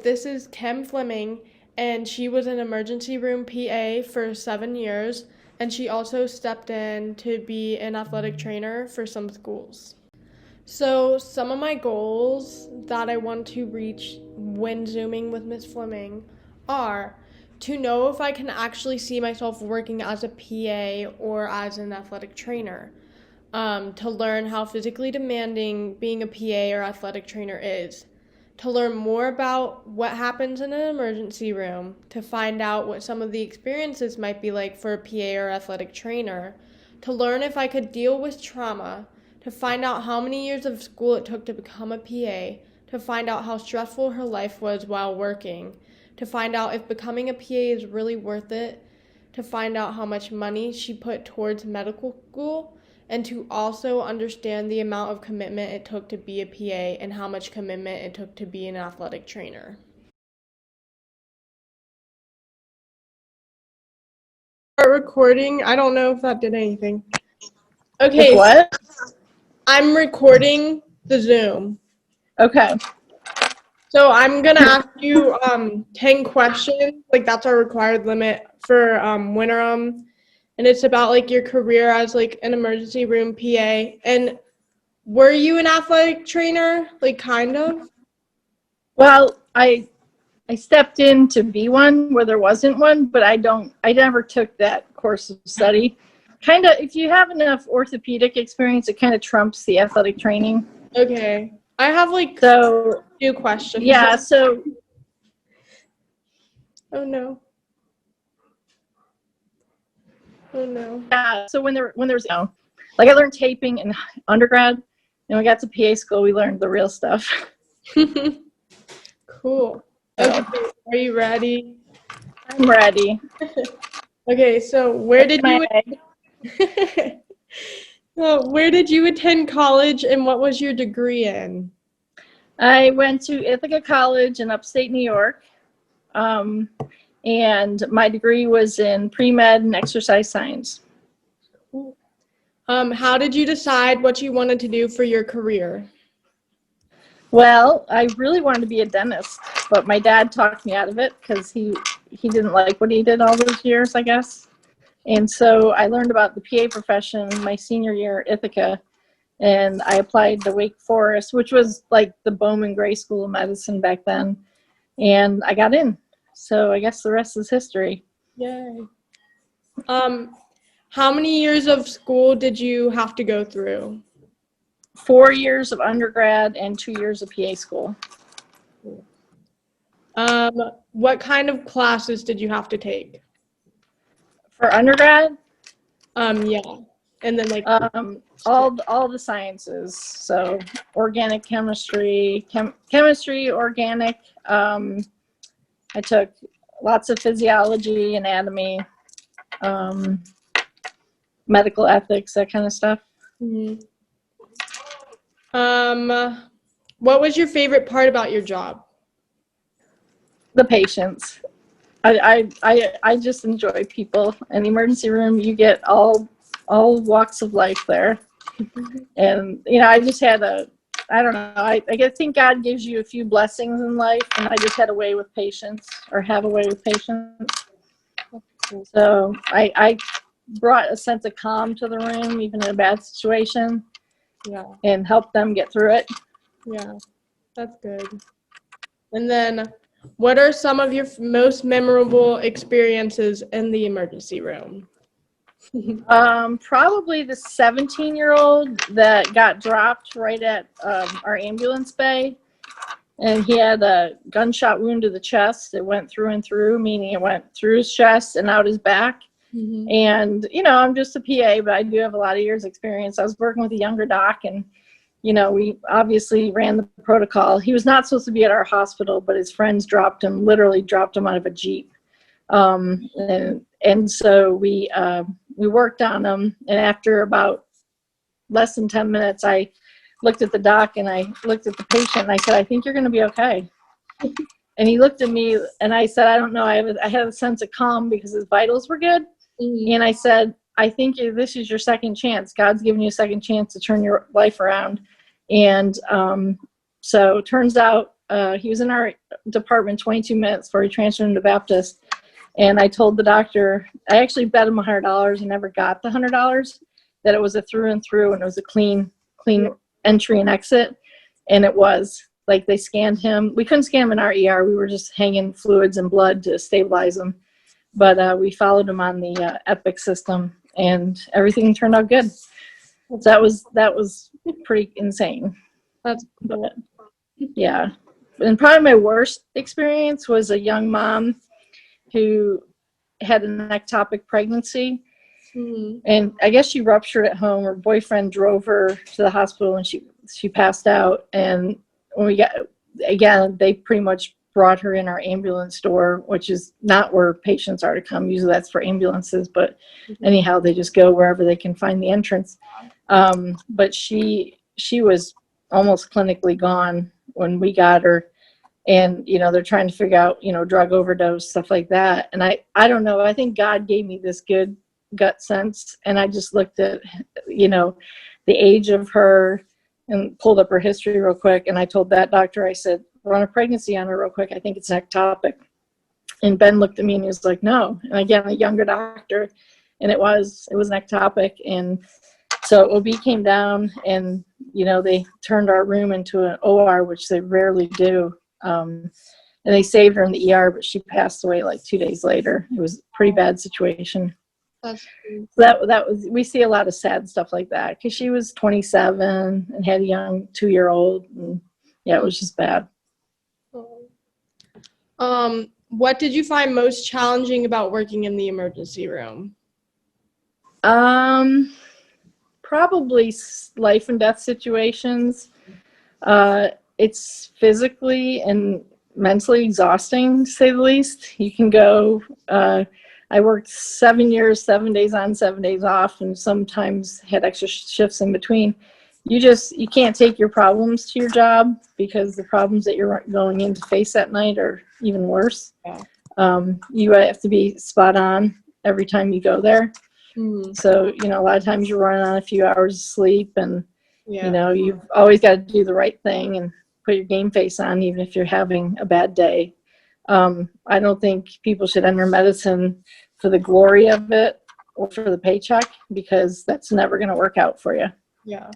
This is Kim Flemming, and she was an emergency room PA for 7 years, and she also stepped in to be an athletic trainer for some schools. So, some of my goals that I want to reach when Zooming with Miss Fleming are to know if I can actually see myself working as a PA or as an athletic trainer, to learn how physically demanding being a PA or athletic trainer is, to learn more about what happens in an emergency room, to find out what some of the experiences might be like for a PA or athletic trainer, to learn if I could deal with trauma, to find out how many years of school it took to become a PA, to find out how stressful her life was while working, to find out if becoming a PA is really worth it, to find out how much money she put towards medical school, and to also understand the amount of commitment it took to be a PA and how much commitment it took to be an athletic trainer. Start recording. I don't know if that did anything. If Okay, what? I'm recording the Zoom. Okay. So I'm gonna ask you 10 questions. Like that's our required limit for Winterim, and it's about like your career as like an emergency room PA. And were you an athletic trainer? Like kind of? Well, I stepped in to be one where there wasn't one, but I never took that course of study. Kind of, if you have enough orthopedic experience, it kind of trumps the athletic training. Okay. I have like So, two questions. yeah, so Oh no. Oh no. yeah, so when there's like I learned taping in undergrad, and we got to PA school, we learned the real stuff. Cool. Okay, So, are you ready? I'm ready. Okay, so where did My you egg. where did you attend college and what was your degree in? I went to Ithaca College in upstate New York. And my degree was in pre-med and exercise science. How did you decide what you wanted to do for your career? Well, I really wanted to be a dentist, but my dad talked me out of it because he didn't like what he did all those years, I guess. And so I learned about the PA profession my senior year at Ithaca, and I applied to Wake Forest, which was like the Bowman Gray School of Medicine back then, and I got in. So I guess the rest is history. Yay. How many years of school did you have to go through? 4 years of undergrad and 2 years of PA school. Um, what kind of classes did you have to take? For undergrad, Yeah. And then like all the sciences. So organic chemistry, chemistry, organic. I took lots of physiology, anatomy, medical ethics, that kind of stuff. mhm. What was your favorite part about your job? The patients. I just enjoy people. In the emergency room, you get all walks of life there. And I just had I don't know, I think God gives you a few blessings in life, and I just had a way with patients, or have a way with patients. So I brought a sense of calm to the room, even in a bad situation, Yeah, and helped them get through it. yeah, that's good. And then, what are some of your most memorable experiences in the emergency room? Probably the 17-year-old that got dropped right at our ambulance bay, and he had a gunshot wound to the chest. It went through and through, meaning it went through his chest and out his back. Mm-hmm. And I'm just a PA, but I do have a lot of years experience. I was working with a younger doc, and we obviously ran the protocol. He was not supposed to be at our hospital, but his friends literally dropped him out of a Jeep. And so we worked on him, and after about less than 10 minutes, I looked at the doc and I looked at the patient, and I said, "I think you're going to be okay." And he looked at me, and I said, "I don't know." I had a sense of calm because his vitals were good. Mm-hmm. And I said, "I think this is your second chance. God's giving you a second chance to turn your life around." And so it turns out he was in our department 22 minutes before he transferred into Baptist. And I told the doctor, I actually bet him $100 and never got the $100, that it was a through and through and it was a clean entry and exit. And it was. Like, they scanned him. We couldn't scan him in our ER. We were just hanging fluids and blood to stabilize him. But we followed him on the Epic system, and everything turned out good. So that was pretty insane. That's But, yeah. And probably my worst experience was a young mom who had an ectopic pregnancy. mm-hmm. And I guess she ruptured at home. Her boyfriend drove her to the hospital, and she passed out. And when we got, again, they pretty much brought her in our ambulance door, which is not where patients are to come. Usually that's for ambulances, but anyhow, they just go wherever they can find the entrance. But she was almost clinically gone when we got her. And, they're trying to figure out, drug overdose, stuff like that. And I don't know, I think God gave me this good gut sense. And I just looked at, the age of her and pulled up her history real quick. And I told that doctor, I said, run a pregnancy on her real quick. I think it's ectopic. And Ben looked at me and he was like, no. And again, a younger doctor. And it was an ectopic. And so OB came down and, they turned our room into an OR, which they rarely do. And they saved her in the ER, but she passed away like 2 days later. It was a pretty bad situation. That's That was, we see a lot of sad stuff like that because she was 27 and had a young 2-year-old, and yeah, it was just bad. What did you find most challenging about working in the emergency room? Probably life and death situations. It's physically and mentally exhausting, to say the least. You can go, I worked 7 years, 7 days on, 7 days off, and sometimes had extra shifts in between. You can't take your problems to your job because the problems that you're going in to face that night are even worse. Yeah. You have to be spot on every time you go there. Mm-hmm. So, a lot of times you're running on a few hours of sleep, and, Yeah. you've always got to do the right thing and put your game face on, even if you're having a bad day. I don't think people should enter medicine for the glory of it or for the paycheck, because that's never going to work out for you. Yeah.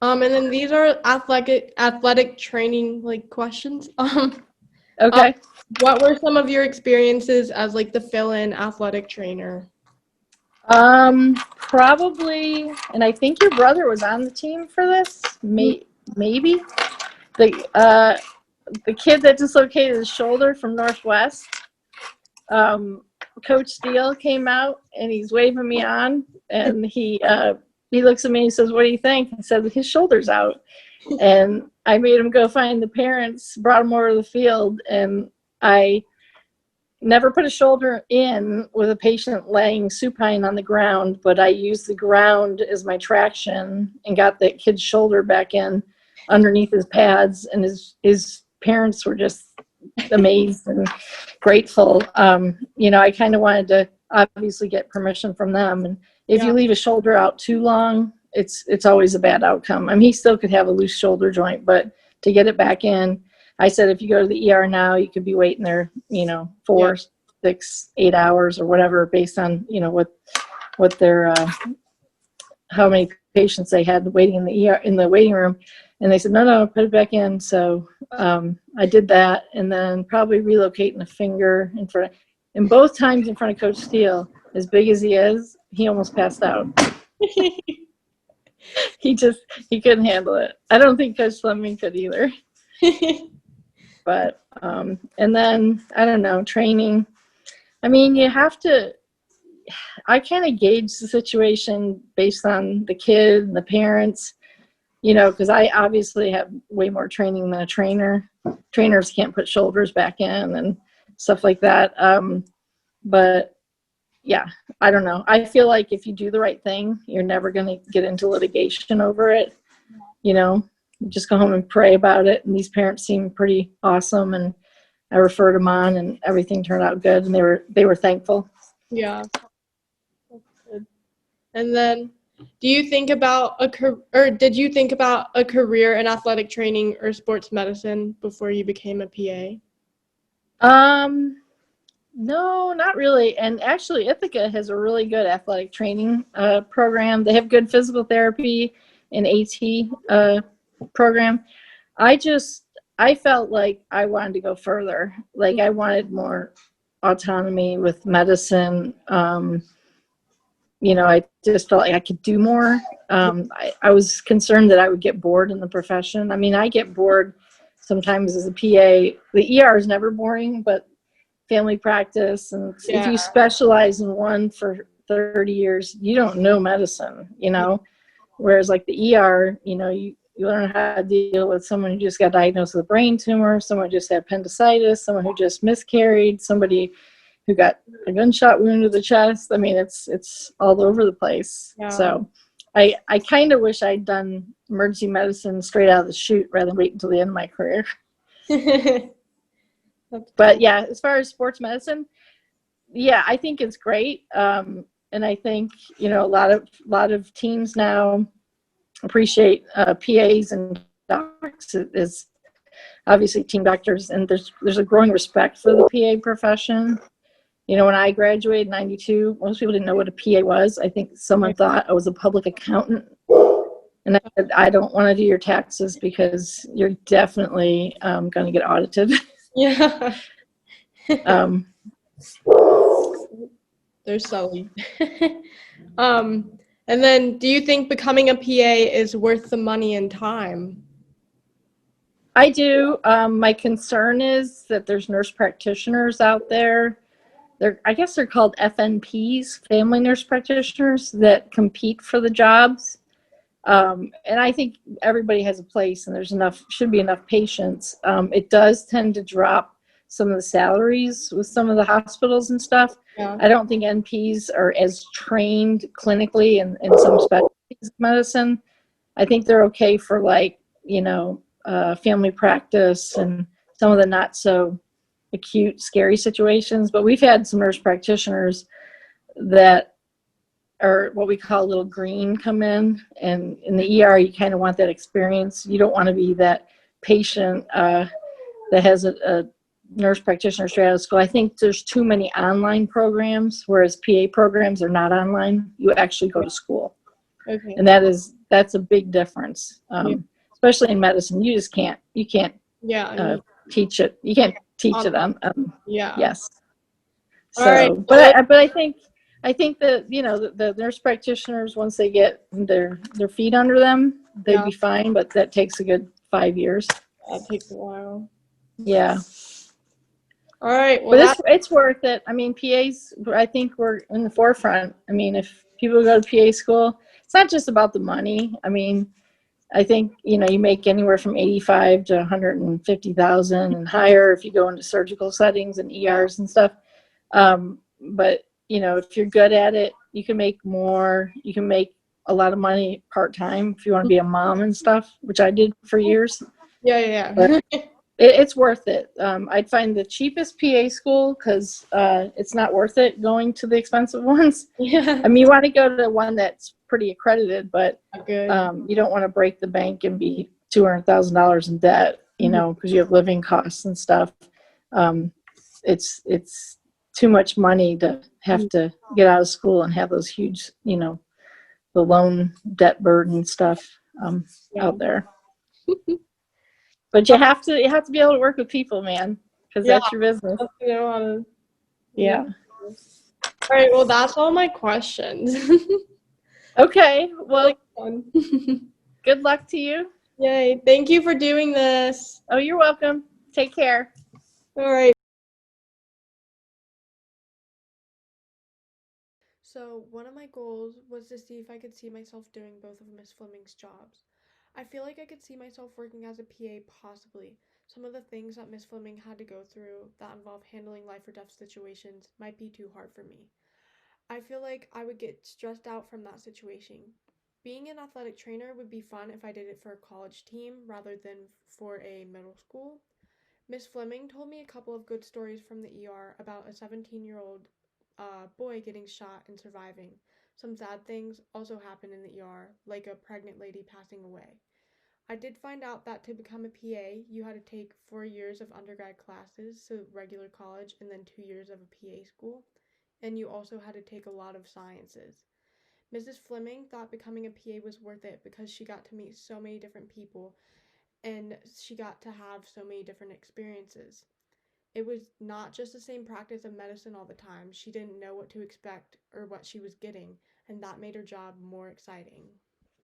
And then these are athletic training questions. Okay. What were some of your experiences as the fill-in athletic trainer? Probably, and I think your brother was on the team for this. Maybe the kid that dislocated his shoulder from Northwest. Coach Steele came out and he's waving me on, and he looks at me and he says, "What do you think?" I said, "His shoulder's out." And I made him go find the parents, brought him over to the field, and I never put a shoulder in with a patient laying supine on the ground, but I used the ground as my traction and got that kid's shoulder back in underneath his pads, and his parents were just amazed and grateful. I kind of wanted to obviously get permission from them, and if you leave a shoulder out too long, it's always a bad outcome. I mean, he still could have a loose shoulder joint, but to get it back in, I said, if you go to the ER now, you could be waiting there, 4, 6, 8 hours or whatever, based on, what their, how many patients they had waiting in the ER, in the waiting room. And they said, no, put it back in. So I did that, and then probably relocating a finger in front of, and both times in front of Coach Steele, as big as he is, he almost passed out. He couldn't handle it. I don't think Coach Flemming could either. But, and then, I don't know, training. I mean, you have to, I kind of gauge the situation based on the kid and the parents, because I obviously have way more training than a trainer. Trainers can't put shoulders back in and stuff like that. But yeah, I don't know. I feel like if you do the right thing, you're never going to get into litigation over it. Just go home and pray about it. And these parents seem pretty awesome, and I referred them on, and everything turned out good, and they were thankful. Yeah. That's good. And then Do you think about or did you think about a career in athletic training or sports medicine before you became a PA? Um, no, not really. And actually, Ithaca has a really good athletic training program. They have good physical therapy and AT program. I just I felt like I wanted to go further. Like I wanted more autonomy with medicine. I just felt like I could do more. I was concerned that I would get bored in the profession. I mean, I get bored sometimes as a PA. The ER is never boring, but family practice, and if Yeah. you specialize in one for 30 years, you don't know medicine. Whereas like the ER, you learn how to deal with someone who just got diagnosed with a brain tumor, someone who just had appendicitis, someone who just miscarried, somebody who got a gunshot wound to the chest. I mean, it's all over the place. Yeah. So I kind of wish I'd done emergency medicine straight out of the chute rather than wait until the end of my career. That's But cool. yeah, as far as sports medicine, yeah, I think it's great. And I think, a lot of teams now appreciate PAs and docs as obviously team doctors, and there's a growing respect for the PA profession. When I graduated in 92, most people didn't know what a PA was. I think someone thought I was a public accountant. And I said, I don't want to do your taxes because you're definitely going to get audited. Yeah. um, They're silly. um, and then do you think becoming a PA is worth the money and time? I do. My concern is that there's nurse practitioners out there. I guess they're called FNPs, family nurse practitioners, that compete for the jobs. And I think everybody has a place, and should be enough patients. It does tend to drop some of the salaries with some of the hospitals and stuff. Yeah. I don't think NPs are as trained clinically in some specialties of medicine. I think they're okay for family practice and some of the not so acute, scary situations. But we've had some nurse practitioners that are what we call little green come in, and in the ER you kind of want that experience. You don't want to be that patient that has a nurse practitioner straight out of school. I think there's too many online programs, whereas PA programs are not online. You actually go to school, Okay. and that's a big difference. Yeah. Especially in medicine, you can't Yeah. teach it. You can't teach it Online. on. Yeah. Yes. All right. So, Well, but I think that the nurse practitioners, once they get their feet under them, they'd yeah, be fine. But that takes a good 5 years. that takes a while. Yeah, All right. Well, but that it's worth it. I mean, PAs, I think we're in the forefront. I mean, if people go to PA school, it's not just about the money. I mean, I think you make anywhere from 85 to 150,000 and higher if you go into surgical settings and ERs and stuff. But if you're good at it, you can make more. You can make a lot of money part time if you want to be a mom and stuff, which I did for years. yeah, yeah, But yeah. it's worth it. I'd find the cheapest PA school because it's not worth it going to the expensive ones. Yeah. I mean, you want to go to one that's pretty accredited, but Good. you don't want to break the bank and be $200,000 in debt, because you have living costs and stuff. Um, it's too much money to have to get out of school and have those huge, the loan debt burden stuff Yeah. out there. But you have to be able to work with people, man, because Yeah. that's your business. You know how to. Yeah. Yeah. All right. Well, that's all my questions. Okay. Really Well, fun. good luck to you. Yay. Thank you for doing this. Oh, you're welcome. Take care. All right. So, one of my goals was to see if I could see myself doing both of Miss Fleming's jobs. I feel like I could see myself working as a PA possibly. Some of the things that Miss Fleming had to go through that involve handling life or death situations might be too hard for me. I feel like I would get stressed out from that situation. Being an athletic trainer would be fun if I did it for a college team rather than for a middle school. Miss Fleming told me a couple of good stories from the ER about a 17-year-old boy getting shot and surviving. Some sad things also happened in the ER, like a pregnant lady passing away. I did find out that to become a PA, you had to take 4 years of undergrad classes, so regular college, and then 2 years of a PA school. And you also had to take a lot of sciences. Mrs. Fleming thought becoming a PA was worth it because she got to meet so many different people and she got to have so many different experiences. It was not just the same practice of medicine all the time. She didn't know what to expect or what she was getting, and that made her job more exciting.